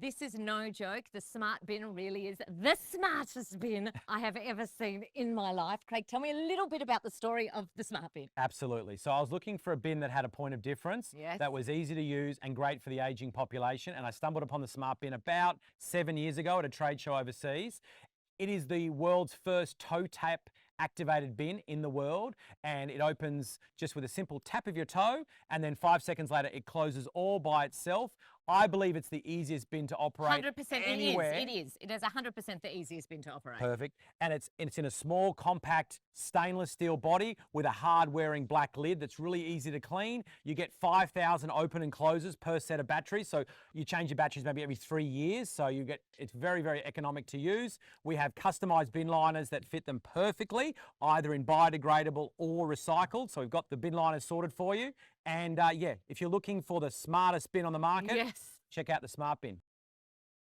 This is no joke. The smart bin really is the smartest bin I have ever seen in my life. Craig, tell me a little bit about the story of the smart bin. Absolutely. So I was looking for a bin that had a point of difference, Yes. that was easy to use and great for the aging population. And I stumbled upon the smart bin about 7 years ago at a trade show overseas. It is the world's first toe tap activated bin in the world, and it opens just with a simple tap of your toe, and then 5 seconds later it closes all by itself. I believe it's the easiest bin to operate 100% anywhere. it is. It is 100% the easiest bin to operate. Perfect. And it's in a small, compact stainless steel body with a hard-wearing black lid that's really easy to clean. You get 5,000 open and closes per set of batteries. So you change your batteries maybe every 3 years. So it's very, very economic to use. We have customized bin liners that fit them perfectly, either in biodegradable or recycled. So we've got the bin liners sorted for you. And yeah, if you're looking for the smartest bin on the market, Yes. check out the smart bin.